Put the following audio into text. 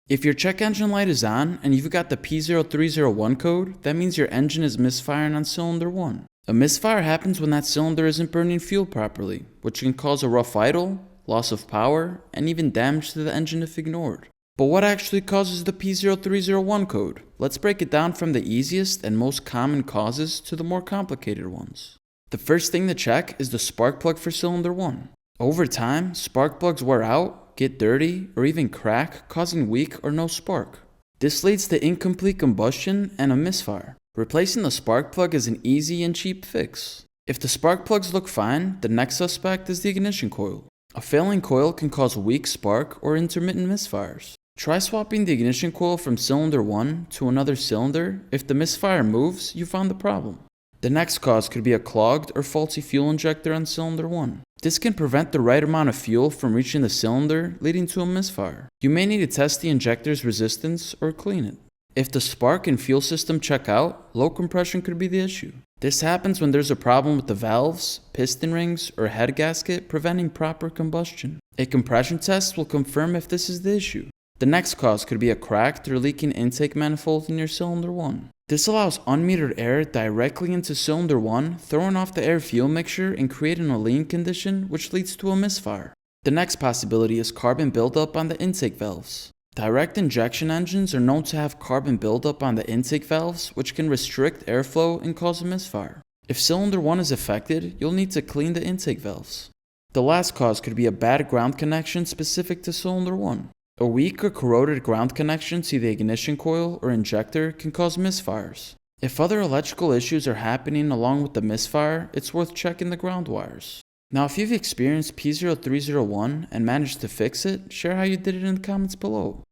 If your check engine light is on and you've got the P0301 code, that means your engine is misfiring on cylinder 1. A misfire happens when that cylinder isn't burning fuel properly, which can cause a rough idle, loss of power, and even damage to the engine if ignored. But what actually causes the P0301 code? Let's break it down from the easiest and most common causes to the more complicated ones. The first thing to check is the spark plug for cylinder 1. Over time, spark plugs wear out, get dirty, or even crack, causing weak or no spark. This leads to incomplete combustion and a misfire. Replacing the spark plug is an easy and cheap fix. If the spark plugs look fine, the next suspect is the ignition coil. A failing coil can cause weak spark or intermittent misfires. Try swapping the ignition coil from cylinder 1 to another cylinder. If the misfire moves, you found the problem. The next cause could be a clogged or faulty fuel injector on cylinder 1. This can prevent the right amount of fuel from reaching the cylinder, leading to a misfire. You may need to test the injector's resistance or clean it. If the spark and fuel system check out, low compression could be the issue. This happens when there's a problem with the valves, piston rings, or head gasket preventing proper combustion. A compression test will confirm if this is the issue. The next cause could be a cracked or leaking intake manifold in your cylinder 1. This allows unmetered air directly into cylinder 1, throwing off the air-fuel mixture and creating a lean condition, which leads to a misfire. The next possibility is carbon buildup on the intake valves. Direct injection engines are known to have carbon buildup on the intake valves, which can restrict airflow and cause a misfire. If cylinder 1 is affected, you'll need to clean the intake valves. The last cause could be a bad ground connection specific to cylinder 1. A weak or corroded ground connection to the ignition coil or injector can cause misfires. If other electrical issues are happening along with the misfire, it's worth checking the ground wires. Now, if you've experienced P0301 and managed to fix it, share how you did it in the comments below.